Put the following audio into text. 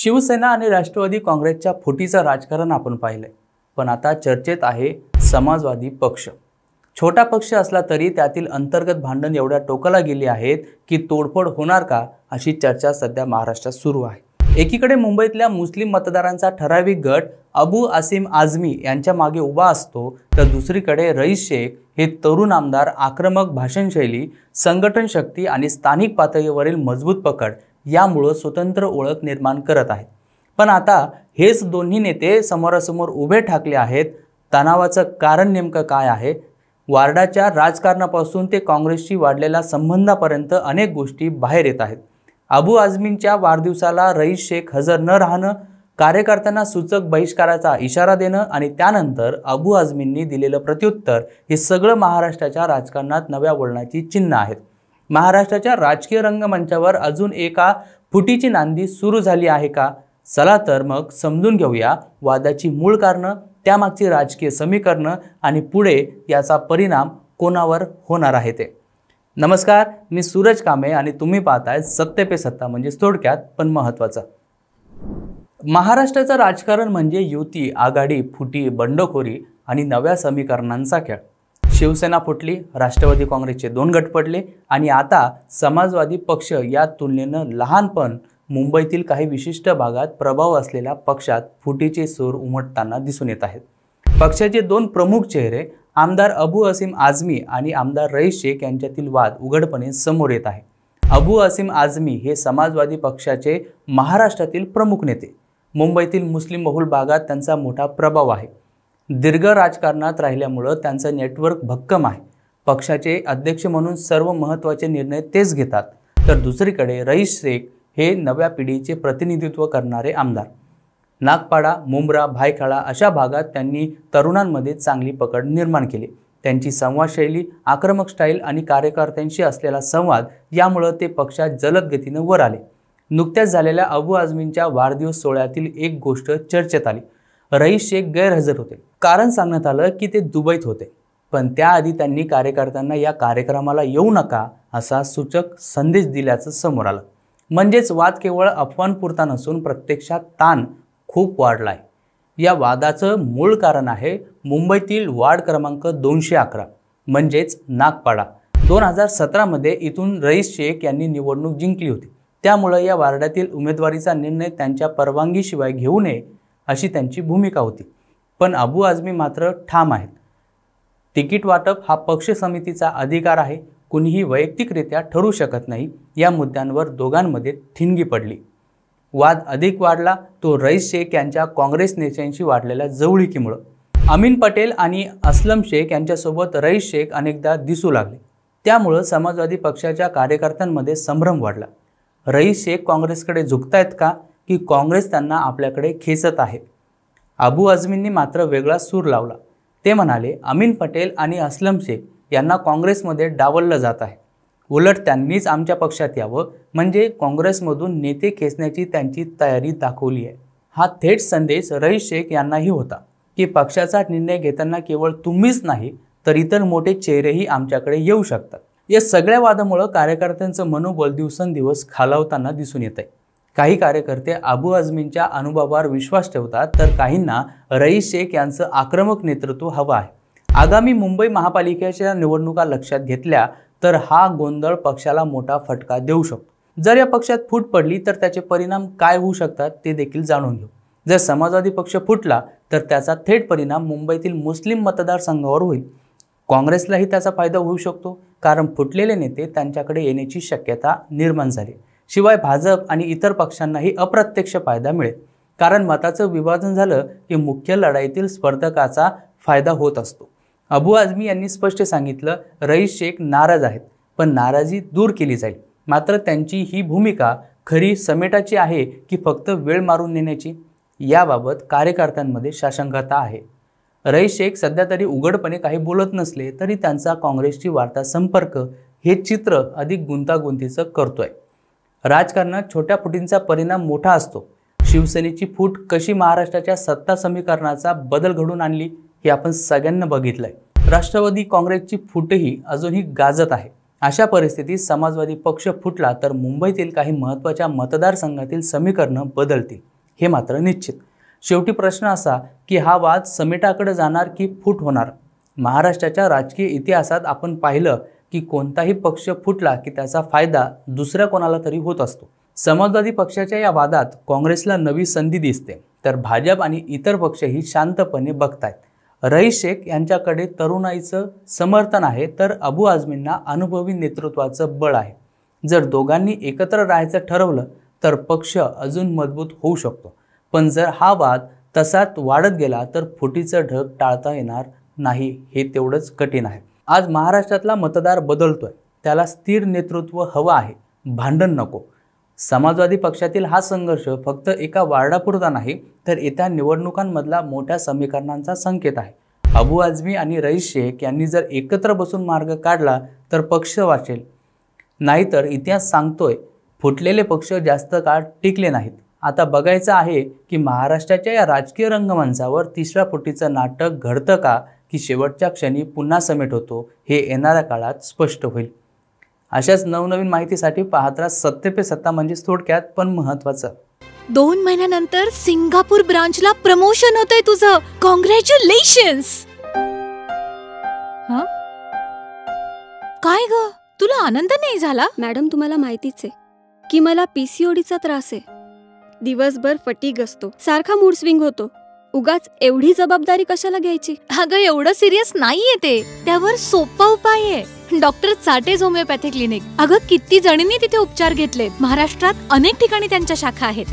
शिवसेना आणि राष्ट्रवादी काँग्रेसच्या फुटीचं राजकारण आपण पाहिलंय, पण आता चर्चेत आहे समाजवादी पक्ष। छोटा पक्ष असला तरी त्यातील अंतर्गत भांडण एवढ्या टोकाला गेली आहेत की तोडफोड होणार का अशी चर्चा सध्या महाराष्ट्रात सुरू आहे। एकीकडे मुंबईतल्या मुस्लिम मतदारांचा ठराविक गट अबू आसिम आझमी यांच्या मागे उभा असतो, तर दुसरीकडे रईस शेख हे तरुण आमदार आक्रमक भाषणशैली, संघटन शक्ती आणि स्थानिक पातळीवरील मजबूत पकड यामुळे स्वतंत्र ओळख निर्माण करत आहेत। पण आता हेच दोन्ही नेते समोरासमोर उभे ठाकले आहेत। तणावाचं कारण नेमकं काय आहे? वार्डाच्या राजकारणापासून ते काँग्रेसशी वाढलेल्या संबंधापर्यंत अनेक गोष्टी बाहेर येत आहेत। अबू आझमींच्या वाढदिवसाला रईस शेख हजर न राहणं, कार्यकर्त्यांना सूचक बहिष्काराचा इशारा देणं आणि त्यानंतर अबू आझमींनी दिलेलं प्रत्युत्तर हे सगळं महाराष्ट्राच्या राजकारणात नव्या वळणाची चिन्ह आहेत। महाराष्ट्राच्या राजकीय रंगमंचावर अजून एका फुटीची नांदी सुरू झाली आहे का? चला तर मग समजून घेऊया वादाची मूळ कारणं, त्यामागची राजकीय समीकरणं आणि पुढे याचा परिणाम कोणावर होणार आहे ते। नमस्कार, मी सूरज कांबळे आणि तुम्ही पाहताय सत्य पे सत्ता, म्हणजे थोडक्यात पण महत्त्वाचं। महाराष्ट्राचं राजकारण म्हणजे युती, आघाडी, फुटी, बंडखोरी आणि नव्या समीकरणांचा खेळ। शिवसेना फुटली, राष्ट्रवादी काँग्रेसचे 2 गट पडले आणि आता समाजवादी पक्ष या तुलनेनं लहान पण मुंबईतील काही विशिष्ट भागात प्रभाव असलेल्या पक्षात फुटीचे सूर उमटताना दिसून येत आहेत। पक्षाचे 2 प्रमुख चेहरे आमदार अबू आसिम आझमी आणि आमदार रईस शेख यांच्यातील वाद उघडपणे समोर येत आहे। अबू आसिम आझमी हे समाजवादी पक्षाचे महाराष्ट्रातील प्रमुख नेते। मुंबईतील मुस्लिम बहुल भागात त्यांचा मोठा प्रभाव आहे। दीर्घ राजकारणात राहिल्यामुळे त्यांचं नेटवर्क भक्कम आहे। पक्षाचे अध्यक्ष म्हणून सर्व महत्त्वाचे निर्णय तेच घेतात। तर दुसरीकडे रईस शेख हे नव्या पिढीचे प्रतिनिधित्व करणारे आमदार। नागपाडा, मुंब्रा, भायखळा अशा भागात त्यांनी तरुणांमध्ये चांगली पकड निर्माण केली। त्यांची संवाद शैली, आक्रमक स्टाईल आणि कार्यकर्त्यांशी असलेला संवाद यामुळे ते पक्षात जलद गतीने वर आले। नुकत्याच झालेल्या अबू आझमींच्या वाढदिवस सोहळ्यातील एक गोष्ट चर्चेत आली। रईस शेख गैरहजर होते। कारण सांगण्यात आलं की ते दुबईत होते, पण त्याआधी त्यांनी कार्यकर्त्यांना या कार्यक्रमाला येऊ नका असा सूचक संदेश दिल्याचं समोर आलं। म्हणजेच वाद केवळ अफवांपुरता नसून प्रत्यक्षात ताण खूप वाढलाय। या वादाचं मूळ कारण आहे मुंबईतील वार्ड क्रमांक 211 म्हणजेच नागपाडा। 2017 मध्ये इथून रईस शेख यांनी निवडणूक जिंकली होती, त्यामुळे या वार्डातील उमेदवारीचा निर्णय त्यांच्या परवानगीशिवाय घेऊ नये अशी त्यांची भूमिका होती। पण अबू आझमी मात्र ठाम आहेत। तिकीट वाटप हा पक्ष समितीचा अधिकार आहे, कुणीही वैयक्तिकरित्या ठरवू शकत नाही। या मुद्द्यांवर दोघांमध्ये ठिणगी पडली। वाद अधिक वाढला तो रईस शेख यांच्या काँग्रेस नेत्यांशी वाढलेल्या जवळीकीमुळे। अमीन पटेल आणि असलम शेख यांच्यासोबत रईस शेख अनेकदा दिसू लागले, त्यामुळे समाजवादी पक्षाच्या कार्यकर्त्यांमध्ये संभ्रम वाढला। रईस शेख काँग्रेसकडे झुकतायत का की काँग्रेस त्यांना आपल्याकडे खेचत आहे? अबू आझमींनी मात्र वेगळा सूर लावला। ते म्हणाले, अमीन पटेल आणि असलम शेख यांना काँग्रेसमध्ये डावललं जात आहे। उलट त्यांनीच आमच्या पक्षात यावं, म्हणजे काँग्रेसमधून नेते खेचण्याची त्यांची तयारी दाखवली आहे। हा थेट संदेश रईस शेख यांनाही होता की पक्षाचा निर्णय घेताना केवळ तुम्हीच नाही तर इतर मोठे चेहरेही आमच्याकडे येऊ शकतात। या सगळ्या वादामुळे कार्यकर्त्यांचं मनोबल दिवसेंदिवस खालावताना दिसून येत आहे। काही कार्यकर्ते अबू आझमींच्या अनुभवावर विश्वास ठेवतात, तर काहींना रईस शेख यांचं आक्रमक नेतृत्व हवं आहे। आगामी मुंबई महापालिकेच्या निवडणुका लक्षात घेतल्या तर हा गोंधळ पक्षाला मोठा फटका देऊ शकतो। जर या पक्षात फूट पडली तर त्याचे परिणाम काय होऊ शकतात ते देखील जाणून घेऊ। जर समाजवादी पक्ष फुटला तर त्याचा थेट परिणाम मुंबईतील मुस्लिम मतदारसंघावर होईल। काँग्रेसलाही त्याचा फायदा होऊ शकतो, कारण फुटलेले नेते त्यांच्याकडे येण्याची शक्यता निर्माण झाली। शिवाय भाजप आणि इतर पक्षांनाही अप्रत्यक्ष फायदा मिळेल, कारण मताचं विभाजन झालं की मुख्य लढाईतील स्पर्धकाचा फायदा होत असतो। अबू आझमी यांनी स्पष्ट सांगितलं, रईस शेख नाराज आहेत, पण नाराजी दूर केली जाईल। मात्र त्यांची ही भूमिका खरी समेटाची आहे की फक्त वेळ मारून नेण्याची, याबाबत कार्यकर्त्यांमध्ये साशंकता आहे। रईस शेख सध्या तरी उघडपणे काही बोलत नसले तरी त्यांचा काँग्रेसची वार्ता संपर्क हे चित्र अधिक गुंतागुंतीचं करतोय। राजकारणात छोट्या फुटींचा परिणाम मोठा असतो। शिवसेनेची फूट कशी महाराष्ट्राच्या सत्ता समीकरणाचा बदल घडून आणली हे आपण सगळ्यांना बघितलंय। राष्ट्रवादी काँग्रेसची फूटही अजूनही गाजत आहे। अशा परिस्थितीत समाजवादी पक्ष फुटला तर मुंबईतील काही महत्त्वाच्या मतदारसंघातील समीकरणं बदलतील। हे मात्र निश्चित. शेवटी प्रश्न असा की हा वाद समेटाकडे जाणार की फूट होणार. महाराष्ट्राच्या राजकीय इतिहासात आपण पाहिलं की कोणताही पक्ष फुटला की त्याचा फायदा दुसऱ्या कोणाला तरी होत असतो. समाजवादी पक्षाच्या या वादात काँग्रेसला नवी संधी दिसते, तर भाजप आणि इतर पक्षही शांतपणे बघतायत. रईस शेख यांच्याकडे तरुणाईचं समर्थन आहे, तर अबू आझमींना अनुभवी नेतृत्वाचं बळ आहे. जर दोघांनी एकत्र राहायचं ठरवलं तर पक्ष अजून मजबूत होऊ शकतो. पण जर हा वाद तसाच वाढत गेला तर फुटीचं ढग टाळता येणार नाही, हे तेवढंच कठीण आहे. आज महाराष्ट्रातला मतदार बदलतोय, त्याला स्थिर नेतृत्व हवं आहे, भांडण नको. समाजवादी पक्षातील हा संघर्ष फक्त एका वार्डापुरता नाही, तर येत्या निवडणुकांमधला मोठ्या समीकरणांचा संकेत आहे. अबू आझमी आणि रईस शेख यांनी जर एकत्र बसून मार्ग काढला तर पक्ष वाचेल, नाहीतर इतिहास सांगतोय फुटलेले पक्ष जास्त काळ टिकले नाहीत. आता बघायचं आहे की महाराष्ट्राच्या या राजकीय रंगमंचावर तिसऱ्या फुटीचं नाटक घडतं का, की शेवटच्या क्षणी पुन्हा समेट होतो, हे येणाऱ्या काळात स्पष्ट होईल. अशाच नवनवीन माहितीसाठी पाहत राहा सत्य पे सत्ता, म्हणजेच थोडक्यात पण महत्वाचं. 2 महिन्यानंतर सिंगापूर ब्रांचला प्रमोशन होतंय तुझं. कॉंग्रॅच्युलेशन्स. काय ग, तुला आनंद नाही झाला? मॅडम, तुम्हाला माहितीच आहे की मला पीसीओडीचा त्रास आहे. दिवसभर फटीग असतो, सारखा मूड स्विंग होतो. उगाच एवढी जबाबदारी कशाला घ्यायची? अगं, एवढं सिरियस नाहीये ते. त्यावर सोपा उपाय आहे, डॉक्टर चाटेज होमिओपॅथी क्लिनिक. अगं, किती जणींनी तिथे उपचार घेतलेत. महाराष्ट्रात अनेक ठिकाणी त्यांच्या शाखा आहेत.